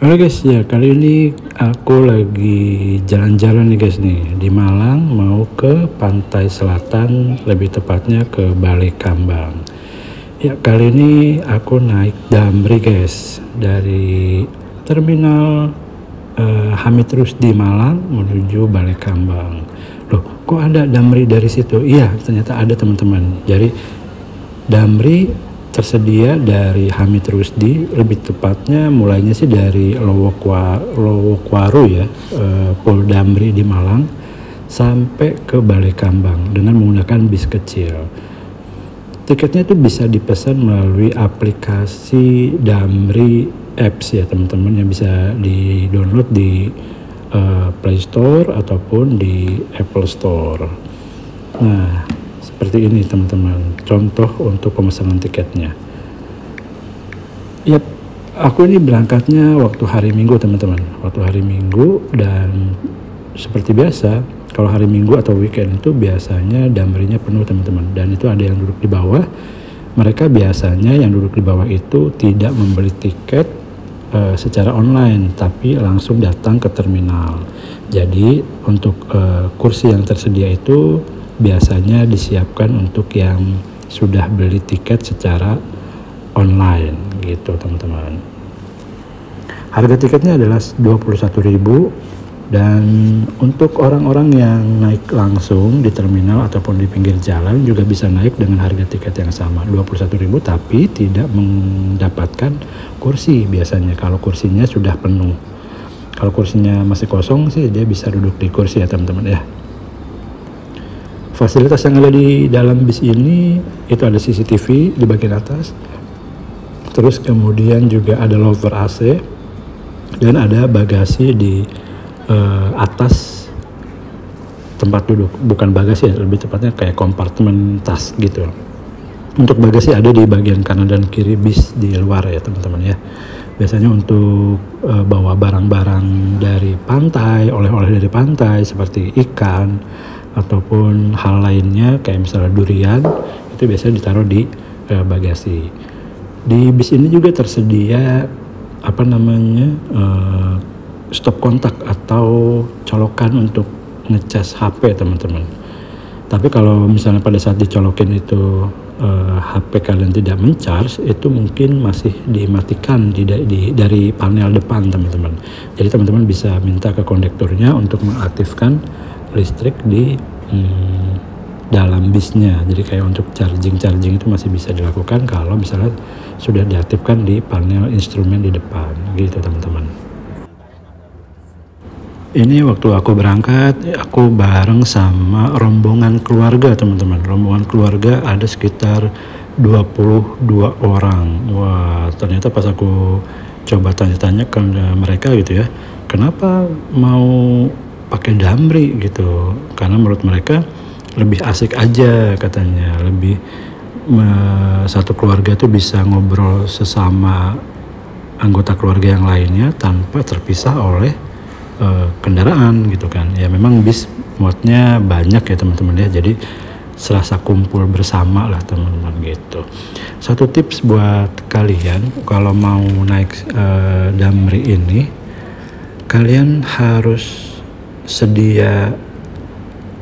Oke guys, ya kali ini aku lagi jalan-jalan nih guys nih di Malang, mau ke pantai selatan, lebih tepatnya ke Balai Kambang. Ya kali ini aku naik Damri guys, dari terminal Hamid Rusdi Malang menuju Balai Kambang. Loh, kok ada Damri dari situ? Iya, ternyata ada teman-teman. Jadi Damri tersedia dari Hamid Rusdi, lebih tepatnya mulainya sih dari Lowokwaru ya, Pol Damri di Malang sampai ke Balai Kambang dengan menggunakan bis kecil. Tiketnya itu bisa dipesan melalui aplikasi Damri Apps ya teman-teman, yang bisa di-download di Play Store ataupun di Apple Store. Nah, seperti ini teman-teman, contoh untuk pemesanan tiketnya. Yap, aku ini berangkatnya waktu hari Minggu teman-teman, waktu hari Minggu, dan seperti biasa kalau hari Minggu atau weekend itu biasanya Damrinya penuh teman-teman, dan itu ada yang duduk di bawah. Mereka biasanya yang duduk di bawah itu tidak membeli tiket secara online, tapi langsung datang ke terminal. Jadi untuk kursi yang tersedia itu biasanya disiapkan untuk yang sudah beli tiket secara online gitu teman-teman. Harga tiketnya adalah 21.000, dan untuk orang-orang yang naik langsung di terminal ataupun di pinggir jalan juga bisa naik dengan harga tiket yang sama 21.000, tapi tidak mendapatkan kursi biasanya kalau kursinya sudah penuh. Kalau kursinya masih kosong sih dia bisa duduk di kursi ya teman-teman ya. Fasilitas yang ada di dalam bis ini itu ada CCTV di bagian atas, terus kemudian juga ada lover AC, dan ada bagasi di atas tempat duduk. Bukan bagasi ya, lebih tepatnya kayak kompartemen tas gitu. Untuk bagasi ada di bagian kanan dan kiri bis di luar ya teman-teman ya. Biasanya untuk bawa barang-barang dari pantai, oleh-oleh dari pantai seperti ikan ataupun hal lainnya kayak misalnya durian, itu biasanya ditaruh di bagasi. Di bis ini juga tersedia stop kontak atau colokan untuk ngecas HP teman-teman. Tapi kalau misalnya pada saat dicolokin itu HP kalian tidak mencharge, itu mungkin masih dimatikan dari panel depan teman-teman. Jadi teman-teman bisa minta ke kondekturnya untuk mengaktifkan listrik di dalam bisnya. Jadi kayak untuk charging itu masih bisa dilakukan kalau misalnya sudah diaktifkan di panel instrumen di depan gitu teman-teman. Ini waktu aku berangkat, aku bareng sama rombongan keluarga teman-teman. Rombongan keluarga ada sekitar 22 orang. Wah, ternyata pas aku coba tanya-tanya ke mereka gitu ya, kenapa mau pakai Damri gitu? Karena menurut mereka lebih asik aja katanya, lebih satu keluarga tuh bisa ngobrol sesama anggota keluarga yang lainnya tanpa terpisah oleh kendaraan gitu kan. Ya memang bis muatnya banyak ya teman-teman ya, jadi serasa kumpul bersama lah teman-teman gitu. Satu tips buat kalian kalau mau naik Damri ini, kalian harus sedia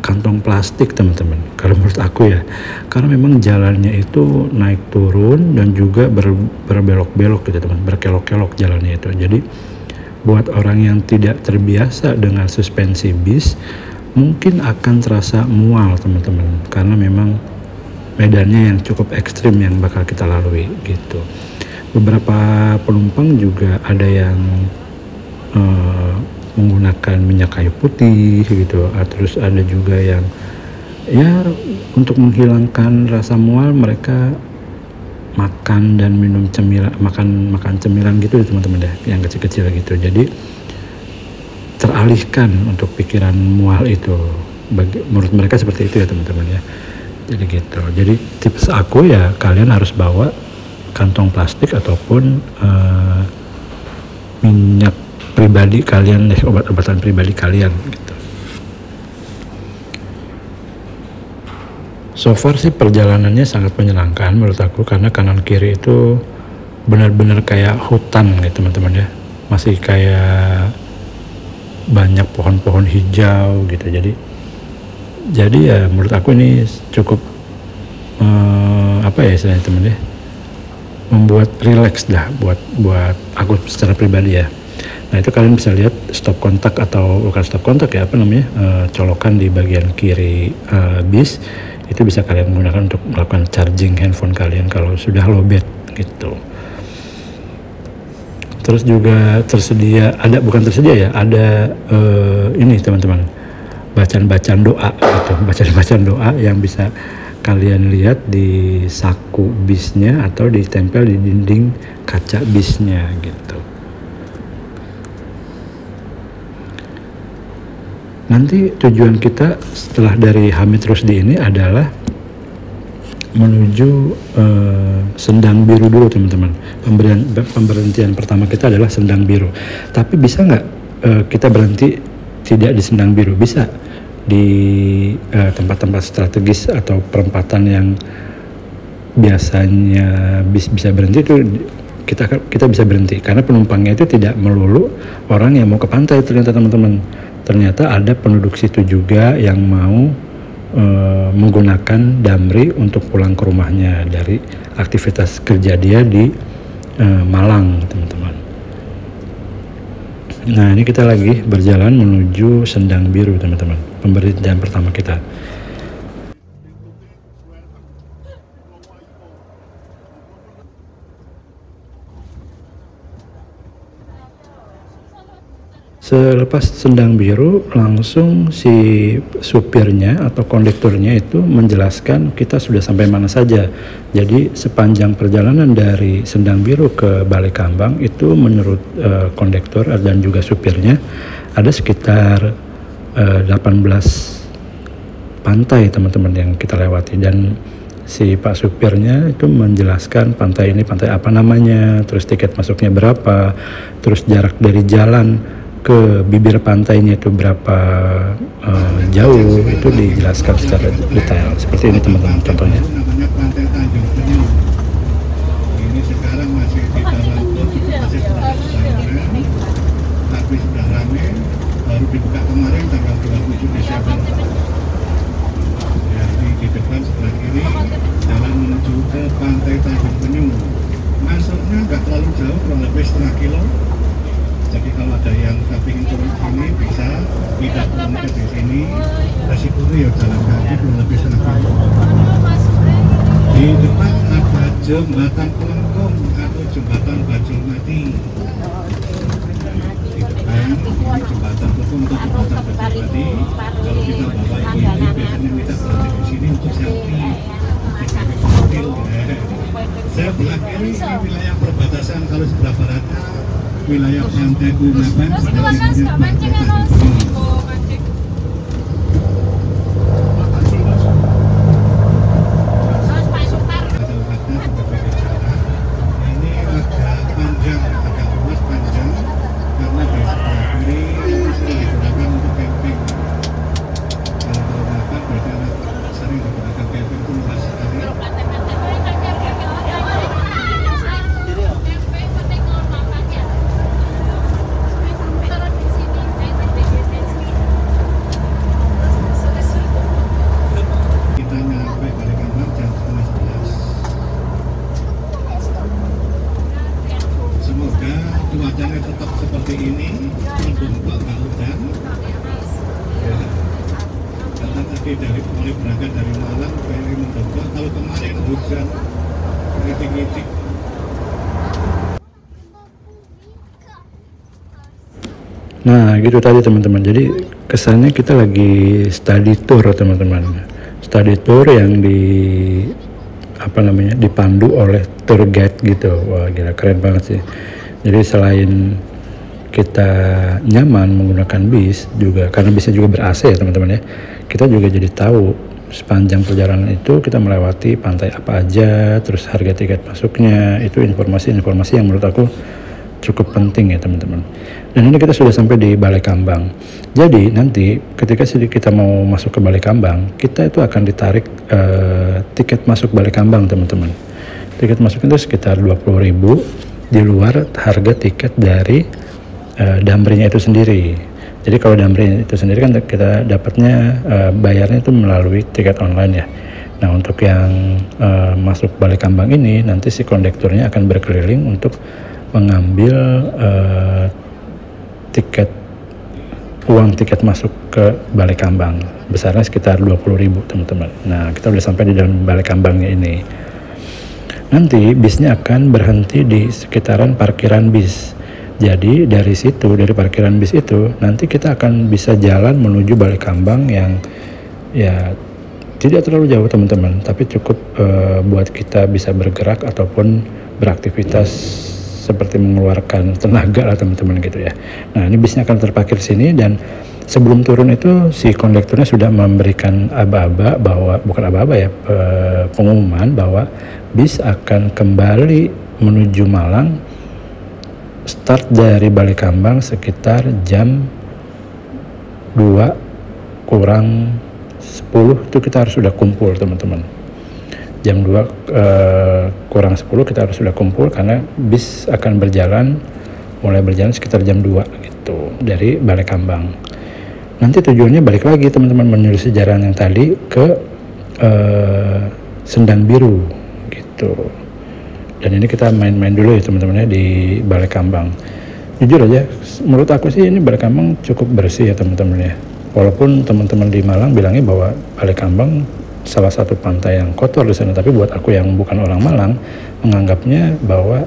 kantong plastik teman-teman kalau menurut aku ya, karena memang jalannya itu naik turun dan juga berbelok-belok gitu teman, berkelok-kelok jalannya itu. Jadi buat orang yang tidak terbiasa dengan suspensi bis mungkin akan terasa mual teman-teman, karena memang medannya yang cukup ekstrim yang bakal kita lalui gitu. Beberapa penumpang juga ada yang menggunakan minyak kayu putih gitu, terus ada juga yang ya untuk menghilangkan rasa mual mereka makan dan minum cemilan, makan cemilan gitu teman-teman ya, yang kecil-kecil gitu. Jadi teralihkan untuk pikiran mual itu. Menurut mereka seperti itu ya teman-teman ya. Jadi gitu. Jadi tips aku ya, kalian harus bawa kantong plastik ataupun minyak pribadi kalian deh, obat-obatan pribadi kalian gitu. So far sih perjalanannya sangat menyenangkan menurut aku, karena kanan kiri itu benar-benar kayak hutan gitu teman-teman ya. masih kayak banyak pohon-pohon hijau gitu. Jadi ya menurut aku ini cukup apa ya istilahnya teman ya, membuat relax dah buat aku secara pribadi ya. Nah itu kalian bisa lihat stop kontak, atau bukan stop kontak ya, apa namanya, colokan di bagian kiri bis. Itu bisa kalian gunakan untuk melakukan charging handphone kalian kalau sudah lowbat gitu. Terus juga ada ini teman-teman, bacaan doa gitu, bacaan doa yang bisa kalian lihat di saku bisnya atau ditempel di dinding kaca bisnya gitu. Nanti tujuan kita setelah dari Hamid Rusdi ini adalah menuju Sendang Biru dulu teman-teman. Pemberhentian pertama kita adalah Sendang Biru. Tapi bisa nggak kita berhenti tidak di Sendang Biru? Bisa di tempat-tempat strategis atau perempatan yang biasanya bis bisa berhenti, itu kita bisa berhenti, karena penumpangnya itu tidak melulu orang yang mau ke pantai. Ternyata teman-teman, ternyata ada penduduk situ juga yang mau menggunakan Damri untuk pulang ke rumahnya dari aktivitas kerja dia di Malang teman-teman. Nah ini kita lagi berjalan menuju Sendang Biru teman-teman, pemberhentian pertama kita. Selepas Sendang Biru, langsung si supirnya atau kondekturnya itu menjelaskan kita sudah sampai mana saja. Jadi sepanjang perjalanan dari Sendang Biru ke Balai Kambang itu menurut kondektur dan juga supirnya ada sekitar 18 pantai teman-teman yang kita lewati, dan si Pak supirnya itu menjelaskan pantai ini pantai apa namanya, terus tiket masuknya berapa, terus jarak dari jalan ke bibir pantainya itu berapa jauh, itu dijelaskan secara detail. Seperti ini teman-teman contohnya. Namanya Pantai Tanjung Penyu. Ini sekarang masih di dalam masih tapi sudah ramai, baru dibuka kemarin tanggal 27 Desember. Ya, ini di depan sebelah kiri jalan menuju ke Pantai Tanjung Penyu. Masuknya nggak terlalu jauh, kurang lebih setengah kilo. Jadi kalau ada yang ingin turun sini bisa tidak turun ke di sini, resikonya ya jalan kaki kurang lebih setengah kilo. Di depan ada jembatan Kelengkong atau jembatan Bajul Mati. Di depan ini jembatan Kelengkong atau jembatan Bajul Mati. Kalau kita bawa ini biasanya kita berhenti di sini untuk selfie. Saya belah kiri ini wilayah perbatasan, kalau sebelah baratnya wilayah Pantai Kunaban. Terus itu mas gak mancing ya mas? Mancing. Ini agak panjang, agak luas panjang, karena di sebelah kiri sering digunakan untuk camping. Kalau Kunaban berarti sering digunakan camping, itu luas sekali. Cuacanya tetap seperti ini, mendung nggak hujan. Ya. Karena tadi mulai berangkat dari Malang, dari mendung. Kalau kemarin hujan, rintik-rintik. Nah gitu tadi teman-teman, jadi kesannya kita lagi study tour teman-teman, study tour yang dipandu oleh tour guide gitu. Wah gila, keren banget sih. Jadi selain kita nyaman menggunakan bis juga, karena bisnya juga ber-AC ya teman-teman ya, kita juga jadi tahu sepanjang perjalanan itu kita melewati pantai apa aja, terus harga tiket masuknya, itu informasi-informasi yang menurut aku cukup penting ya teman-teman. Dan ini kita sudah sampai di Balai Kambang. Jadi nanti ketika kita mau masuk ke Balai Kambang, kita itu akan ditarik tiket masuk Balai Kambang teman-teman. Tiket masuk itu sekitar 20.000 di luar harga tiket dari damrinya itu sendiri. Jadi kalau damri itu sendiri kan kita dapatnya bayarnya itu melalui tiket online ya. Nah untuk yang masuk Balekambang ini nanti si kondekturnya akan berkeliling untuk mengambil uang tiket masuk ke Balekambang, besarnya sekitar 20.000 teman-teman. Nah kita udah sampai di dalam Balekambangnya ini. Nanti bisnya akan berhenti di sekitaran parkiran bis. Jadi dari situ, dari parkiran bis itu nanti kita akan bisa jalan menuju Balekambang yang ya tidak terlalu jauh teman-teman, tapi cukup buat kita bisa bergerak ataupun beraktivitas seperti mengeluarkan tenaga lah teman-teman gitu ya. Nah ini bisnya akan terparkir sini dan sebelum turun itu si kondekturnya sudah memberikan aba-aba bahwa, bukan aba-aba ya, pengumuman bahwa bis akan kembali menuju Malang start dari Balekambang sekitar jam 2 kurang 10 itu kita harus sudah kumpul teman-teman. Jam 2 kurang 10 kita harus sudah kumpul karena bis akan mulai berjalan sekitar jam 2 gitu dari Balekambang. Nanti tujuannya balik lagi teman-teman menelusuri jalan yang tadi ke Sendang Biru gitu. Dan ini kita main-main dulu ya teman-teman ya di Balekambang. Jujur aja menurut aku sih ini Balekambang cukup bersih ya teman-teman ya. Walaupun teman-teman di Malang bilangnya bahwa Balekambang salah satu pantai yang kotor di sana, tapi buat aku yang bukan orang Malang menganggapnya bahwa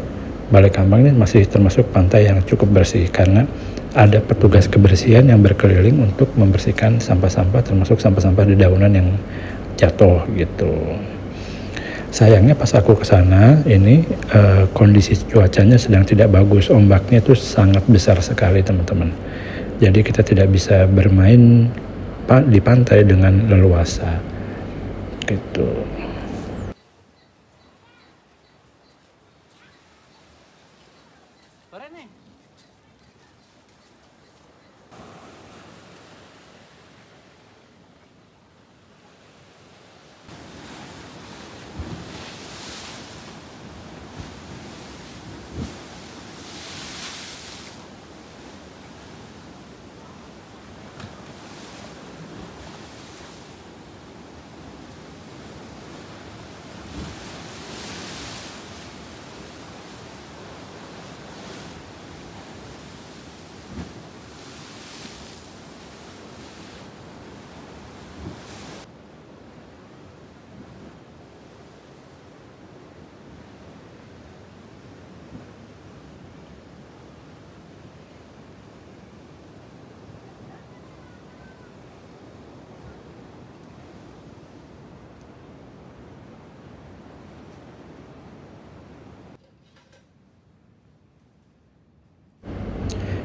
Balekambang ini masih termasuk pantai yang cukup bersih karena ada petugas kebersihan yang berkeliling untuk membersihkan sampah-sampah, termasuk sampah-sampah dedaunan yang jatuh gitu. Sayangnya pas aku ke sana ini kondisi cuacanya sedang tidak bagus, ombaknya itu sangat besar sekali teman-teman. Jadi kita tidak bisa bermain di pantai dengan leluasa gitu.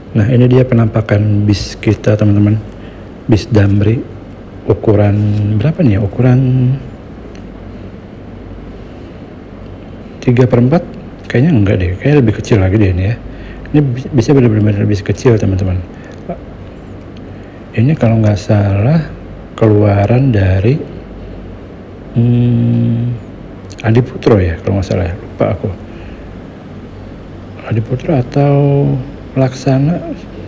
Nah ini dia penampakan bis kita teman-teman, bis Damri. Ukuran berapa nih ya, ukuran 3/4 kayaknya enggak deh, kayaknya lebih kecil lagi deh ini ya. Ini bisa benar-benar bis kecil teman-teman. Ini kalau nggak salah keluaran dari Adiputro ya kalau nggak salah ya, lupa aku. Adiputro atau Laksana,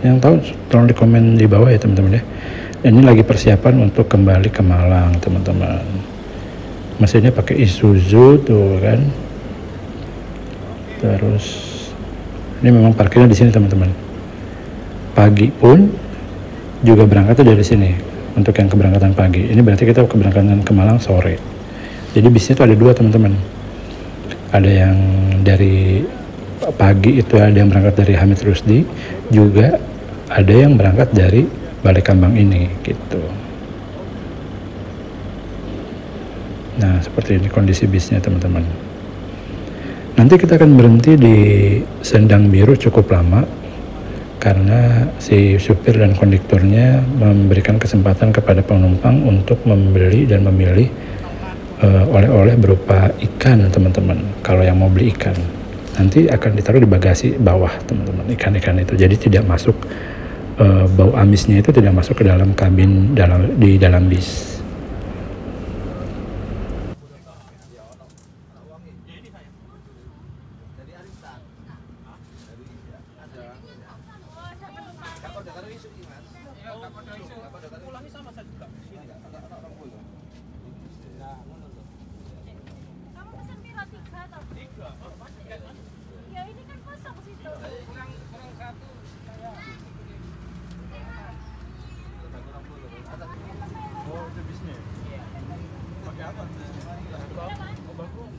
yang tahu tolong di komen di bawah ya teman-teman ya. Ini lagi persiapan untuk kembali ke Malang teman-teman. Mesinnya pakai Isuzu tuh kan. Terus ini memang parkirnya di sini teman-teman. Pagi pun juga berangkatnya dari sini untuk yang keberangkatan pagi. Ini berarti kita keberangkatan ke Malang sore. Jadi bisnya itu ada dua teman-teman. Ada yang dari pagi itu ada yang berangkat dari Hamid Rusdi, juga ada yang berangkat dari Balekambang ini gitu. Nah seperti ini kondisi bisnya teman-teman. Nanti kita akan berhenti di Sendang Biru cukup lama karena si supir dan kondekturnya memberikan kesempatan kepada penumpang untuk membeli dan memilih oleh-oleh berupa ikan teman-teman. Kalau yang mau beli ikan nanti akan ditaruh di bagasi bawah teman-teman, ikan-ikan itu jadi tidak masuk, bau amisnya itu tidak masuk ke dalam kabin di dalam bis. Kamu pesen piro 3 atau 3? Ya ini kan kosong situ. Kurang 1 saya. Oh, itu bisnya. Pakai apa? Bagus.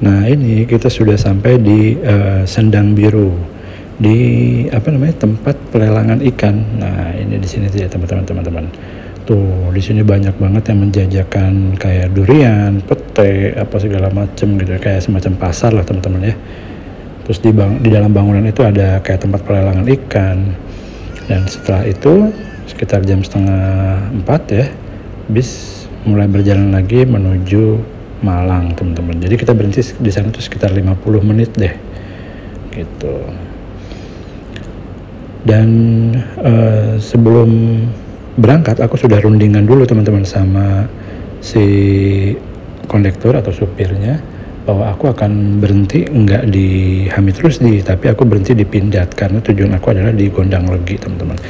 Nah ini kita sudah sampai di Sendang Biru, di apa namanya, tempat pelelangan ikan. Nah ini di sini ya teman-teman. Tuh di sini banyak banget yang menjajakan kayak durian, pete, apa segala macem gitu, kayak semacam pasar lah teman-teman ya. Terus di dalam bangunan itu ada kayak tempat pelelangan ikan. Dan setelah itu sekitar jam 3:30 ya, bis mulai berjalan lagi menuju Malang teman-teman. Jadi kita berhenti di sana tuh sekitar 50 menit deh gitu. Dan sebelum berangkat aku sudah rundingan dulu teman-teman sama si kondektur atau supirnya bahwa aku akan berhenti enggak di Hamid Rusdi, tapi aku berhenti di Pindad karena tujuan aku adalah di Gondang Legi teman-teman.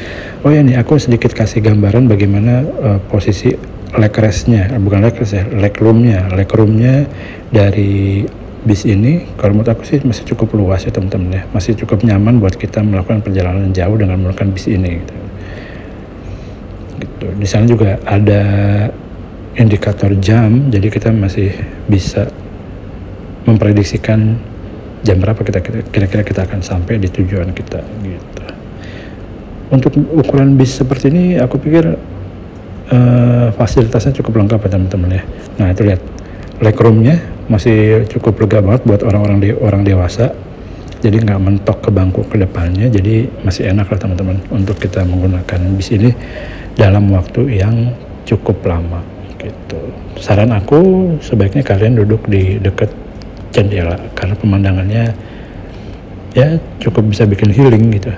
Oh ya nih aku sedikit kasih gambaran bagaimana posisi leg restnya, bukan leg rest ya, leg roomnya dari bis ini. Kalau menurut aku sih masih cukup luas ya teman-teman ya, masih cukup nyaman buat kita melakukan perjalanan jauh dengan menggunakan bis ini gitu. Di sana juga ada indikator jam, jadi kita masih bisa memprediksikan jam berapa kira-kira kita akan sampai di tujuan kita gitu. Untuk ukuran bis seperti ini aku pikir fasilitasnya cukup lengkap ya teman-teman ya. Nah itu lihat legroomnya masih cukup lega banget buat orang dewasa, jadi nggak mentok ke bangku ke depannya, jadi masih enak lah teman-teman untuk kita menggunakan bis ini dalam waktu yang cukup lama gitu. Saran aku sebaiknya kalian duduk di dekat jendela karena pemandangannya ya cukup bisa bikin healing gitu.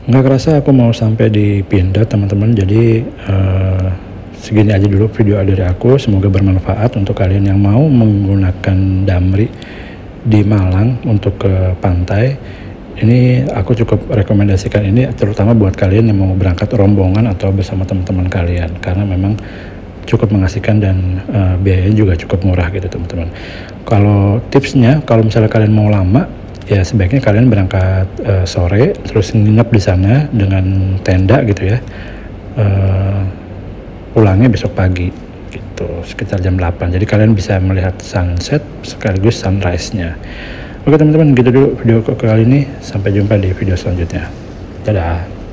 Nggak kerasa aku mau sampai di Pindad teman-teman. Jadi segini aja dulu video dari aku, semoga bermanfaat untuk kalian yang mau menggunakan Damri di Malang untuk ke pantai. Ini aku cukup rekomendasikan ini terutama buat kalian yang mau berangkat rombongan atau bersama teman-teman kalian, karena memang cukup mengasihkan dan biayanya juga cukup murah gitu teman-teman. Kalau tipsnya, kalau misalnya kalian mau lama, ya sebaiknya kalian berangkat sore terus nginep di sana dengan tenda gitu ya, pulangnya besok pagi gitu sekitar jam 8, jadi kalian bisa melihat sunset sekaligus sunrise-nya. Oke teman-teman, gitu dulu video kali ini, sampai jumpa di video selanjutnya, dadah.